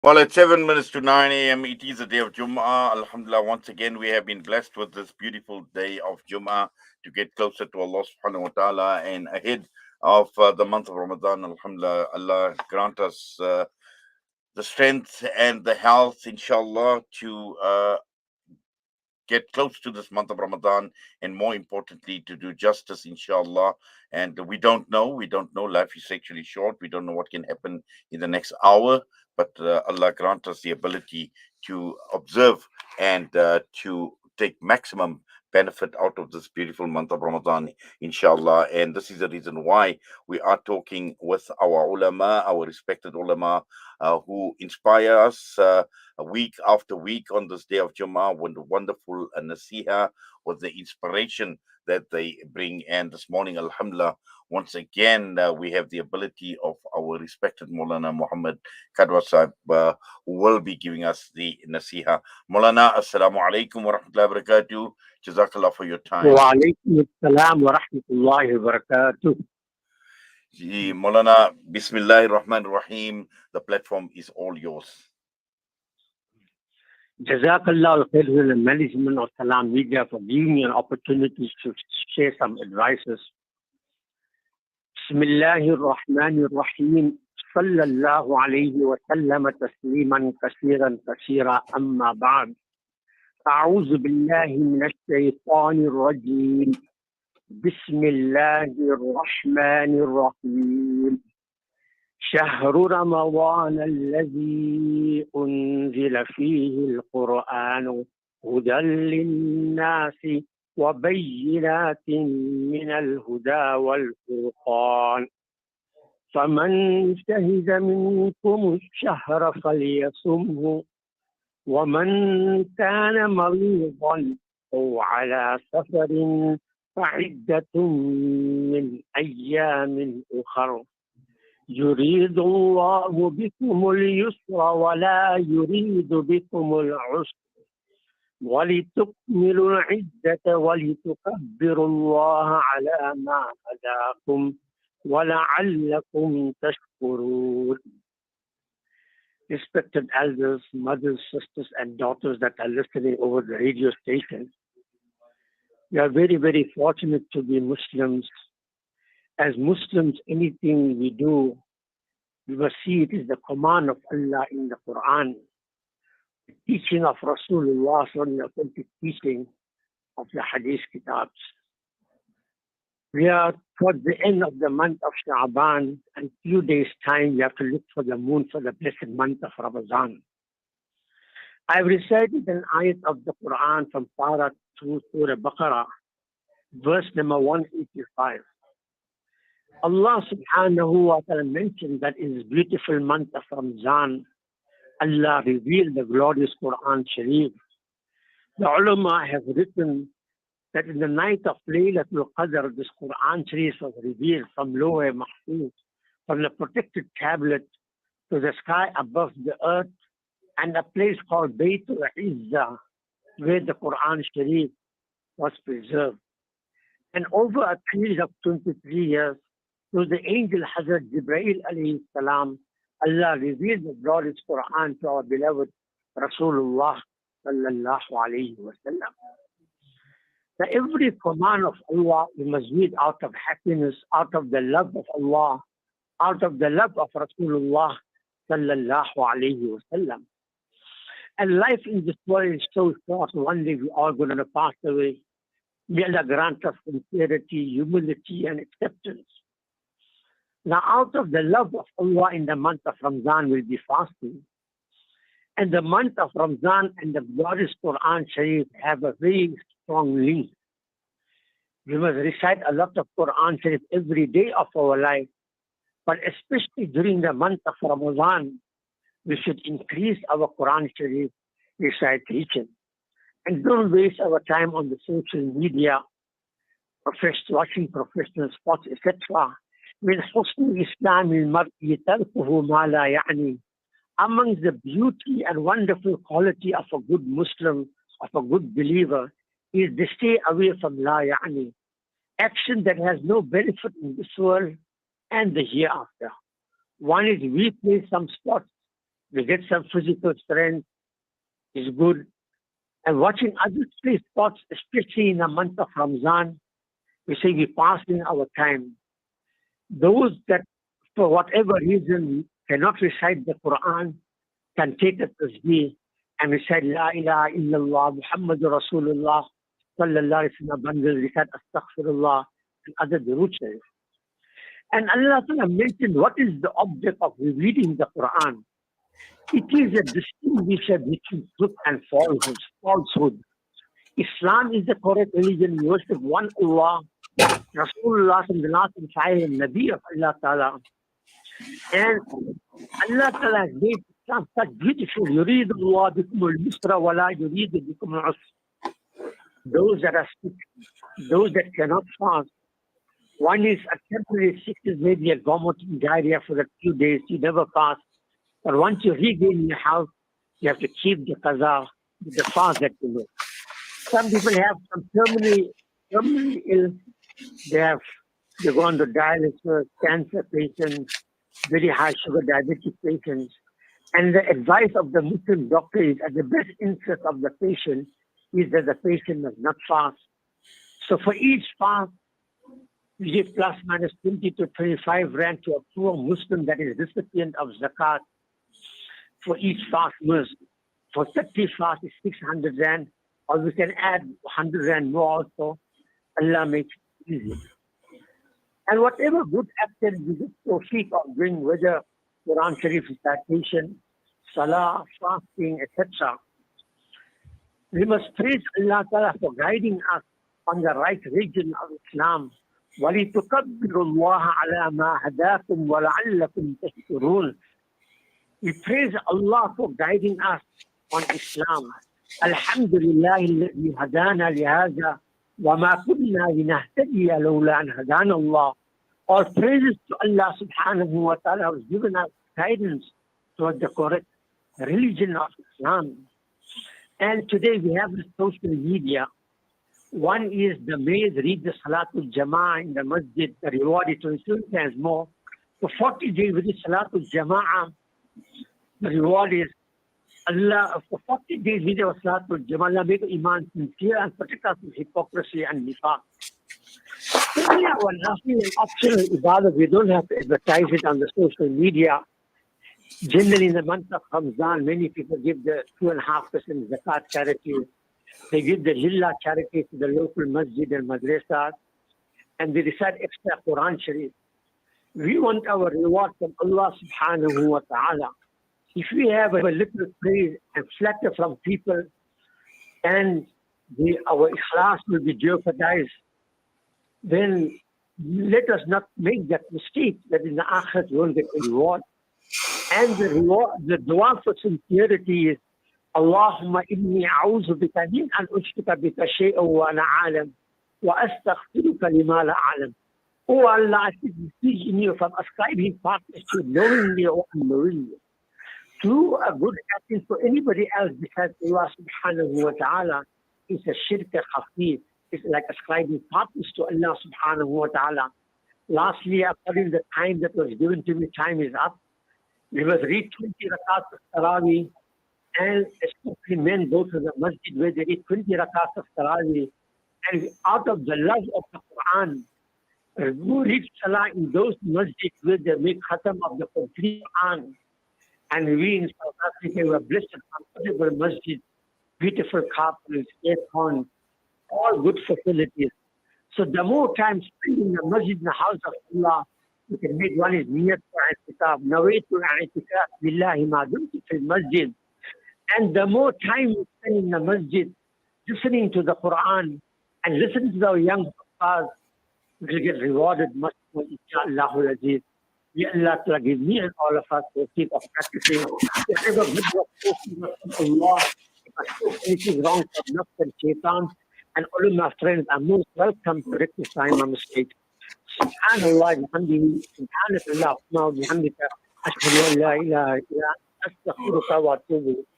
Well, it's 7 minutes to 9 a.m. It is a day of Jummah. Alhamdulillah, once again, we have been blessed with this beautiful day of Jummah to get closer to Allah subhanahu wa ta'ala and ahead of the month of Ramadan. Alhamdulillah, Allah grant us the strength and the health, inshallah, to get close to this month of Ramadan, and more importantly, to do justice, inshallah. And we don't know. Life is actually short. We don't know what can happen in the next hour, but Allah grant us the ability to observe and to take maximum benefit out of this beautiful month of Ramadan, inshallah. And this is the reason why we are talking with our ulama, our respected ulama, who inspire us. Week after week on this day of Jummah, with the wonderful naseeha, with the inspiration that they bring. And this morning, Alhamdulillah, once again, we have the ability of our respected Moulana Mohomed Kadwa Sahib, who will be giving us the naseeha. Moulana, Assalamu alaikum wa rahmatullahi wa barakatuh. Jazakallah for your time. وعليكم السلام ورحمة الله وبركاته. Moulana, Bismillahir Rahmanir Rahim. The platform is all yours. Jazakallah khair to the management of Salam Media for giving me an opportunity to share some advices. Bismillahir Rahmanir Rahim. صلى الله عليه وسلم تسليما كثيرا كثيرا أما بعد أعوذ بالله من الشيطان الرجيم بسم الله الرحمن الرحيم شهر رمضان الذي أنزل فيه القرآن هدى للناس وبينات من الهدى والفرقان فمن شهد منكم الشهر فليصمه ومن كان مريضا أو على سفر فعدة من أيام أخر يريد الله بكم اليسر ولا يريد بكم العسر ولتكملوا العدة ولتكبروا الله على ما هداكم وَلَعَلَّكُمْ تَشْكُرُونَ. Respected elders, mothers, sisters, and daughters that are listening over the radio station, we are very, very fortunate to be Muslims. As Muslims, anything we do, we must see it is the command of Allah in the Quran, the teaching of Rasulullah, the authentic teaching of the Hadith Kitabs. We are towards the end of the month of Shaban, and few days' time we have to look for the moon for the blessed month of Ramadan. I've recited an ayat of the Quran from Parah to Surah Baqarah, verse number 185. Allah subhanahu wa ta'ala mentioned that in this beautiful month of Ramadan, Allah revealed the glorious Quran Sharif. The ulama have written that in the night of Laylatul Qadr, this Quran Sharif was revealed from Lawh Mahfuz, from the protected tablet to the sky above the earth, and a place called Baytul Izzah, where the Quran Sharif was preserved. And over a period of 23 years, through the angel Hazrat Jibreel alayhi salam, Allah revealed the glorious Quran to our beloved Rasulullah sallallahu alayhi wa sallam. That every command of Allah we must read out of happiness, out of the love of Allah, out of the love of Rasulullah sallallahu alayhi wa sallam. And life in this world is so short. One day we're all going to pass away. May Allah grant us sincerity, humility, and acceptance. Now, out of the love of Allah in the month of Ramadan will be fasting. And the month of Ramadan and the glorious Quran Sharif have a very strong link. We must recite a lot of Quran Sharif every day of our life, but especially during the month of Ramadan, we should increase our Quran Sharif recitation. And don't waste our time on the social media, watching professional sports, etc. من حسن إسلام المرء تركه ما لا يعني. Among the beauty and wonderful quality of a good Muslim, of a good believer, is to stay away from la ya'ni, action that has no benefit in this world and the hereafter. One is we play some sports We get some physical strength, is good. And watching others play sports, especially in the month of Ramadan, we say we passing our time. Those that, for whatever reason, cannot recite the Quran, can take a tasbih and recite La ilaha illallah Muhammadur Rasulullah sallallahu alaihi wasallam, bundle, recite astaghfirullah and other durood sharif. And Allah Ta'ala mentioned what is the object of reading the Quran. It is a distinguisher between truth and falsehood. Islam is the correct religion. We worship one Allah, Rasulullah and the last and final Nabi of Allah Ta'ala. And Allah Ta'ala has made Islam such beautiful. يُرِيدُ اللَّهُ بِكُمُ الْيُسْرَ وَلَا يُرِيدُ بِكُمُ الْعُسْرَ. Those that are sick, those that cannot fast. One is a temporary sickness, maybe a vomiting diarrhea for a few days. You never fast. But once you regain your health, you have to keep the qaza, the fast that you know. Some people have some terminally ill. They go on to dialysis, cancer patients, very high sugar diabetic patients. And the advice of the Muslim doctor is at the best interest of the patient is that the patient must not fast. So for each fast, we give plus minus 20 to 25 rand to a poor Muslim that is recipient of zakat for each fast meal. For 30 fast is 600 rand, or we can add 100 rand more also. Allah makes it easy. And whatever good action we get tawfiq of doing, whether Quran Sharif recitation, Salah, fasting, etc., we must praise Allah Ta'ala for guiding us on the right religion of Islam. وَلِتُكَبِّرُوا اللَّهَ عَلَى مَا هَدَاكُمْ وَلَعَلَّكُمْ تَشْكُرُونَ. We praise Allah for guiding us on Islam. Alhamdulillah الذي هدانا لهذا وما كنا لنهتدي لولا أن هدانا الله. All praises to Allah subhanahu wa ta'ala who has given us guidance toward the correct religion of Islam. And today we have the social media. One is the maids read the Salatul Jama'ah in the masjid, the reward is 22 times more. For 40 days with the Salatul Jama'ah, the reward is Allah, for 40 days with the Salatul Jama'ah, Allah make Iman sincere and protect us from hypocrisy and nifaq. Certainly our national and optional ibadah, we don't have to advertise it on the social media. Generally in the month of Ramadan, many people give the 2.5% zakat charity. They give the lillah charity to the local masjid and madrasa, and they recite extra Quran Sharif. We want our reward from Allah subhanahu wa ta'ala. If we have a little praise and flatter from people, and our ikhlas will be jeopardized, then let us not make that mistake that in the akhirat we won't get a reward. And the reward, the dua for sincerity is Allahumma inni a'udhu bika min an ushrika bika shay'an wa ana a'lam wa astaghfiruka lima la a'lam. Oh Allah, I seek refuge in you from ascribing partners to knowingly or unknowingly. To a good action for anybody else besides Allah subhanahu wa ta'ala is a shirk khafif. It's like ascribing partners to Allah subhanahu wa ta'ala. Lastly, according to the time that was given to me, time is up. We must read 20 rakats of Tarawih, and especially men go to the masjid where they read 20 rakats of Tarawih. And out of the love of the Quran, who read Salah in those masjids where they make khatam of the complete Quran. And we in South Africa were blessed with comfortable masjid, beautiful carpets, aircon, all good facilities. So the more time spent in the masjid in the house of Allah, you can make one is niyat for i'tikaf, nawaitu i'tikaf billahi ma dumtu fil masjid. And the more time you spend in the masjid, listening to the Quran and listening to the young Hafiz, will get rewarded much more, insha'Allah al-Aziz. May Allah Ta'ala give me and all of us the sake of practicing whatever good work from Allah. If I spoke anything wrong from nafs and shaitan, and all of my friends are most welcome to rectify my mistake. Subhanallah, bihamdihi, subhanallah, wa bihamdika, ashhadu an la ilaha illa anta, astaghfiruka wa atubu ilayk.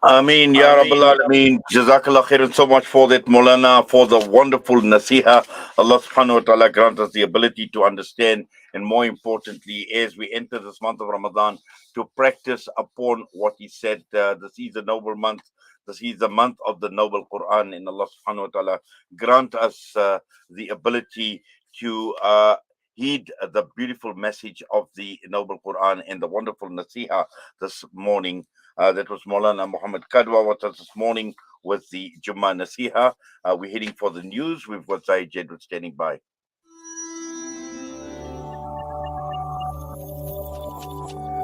Ya Rabbal Alameen, Jazakallah khairan so much for that, Moulana, for the wonderful naseeha. Allah subhanahu wa ta'ala grant us the ability to understand, and more importantly, as we enter this month of Ramadan, to practice upon what He said. This is a noble month. This is the month of the noble Quran, and Allah subhanahu wa ta'ala grant us the ability to heed the beautiful message of the noble Quran and the wonderful naseeha this morning. That was Moulana Mohomed Kadwa with us this morning with the Jummah Naseeha. We're heading for the news. We've got Zaid Jedward standing by.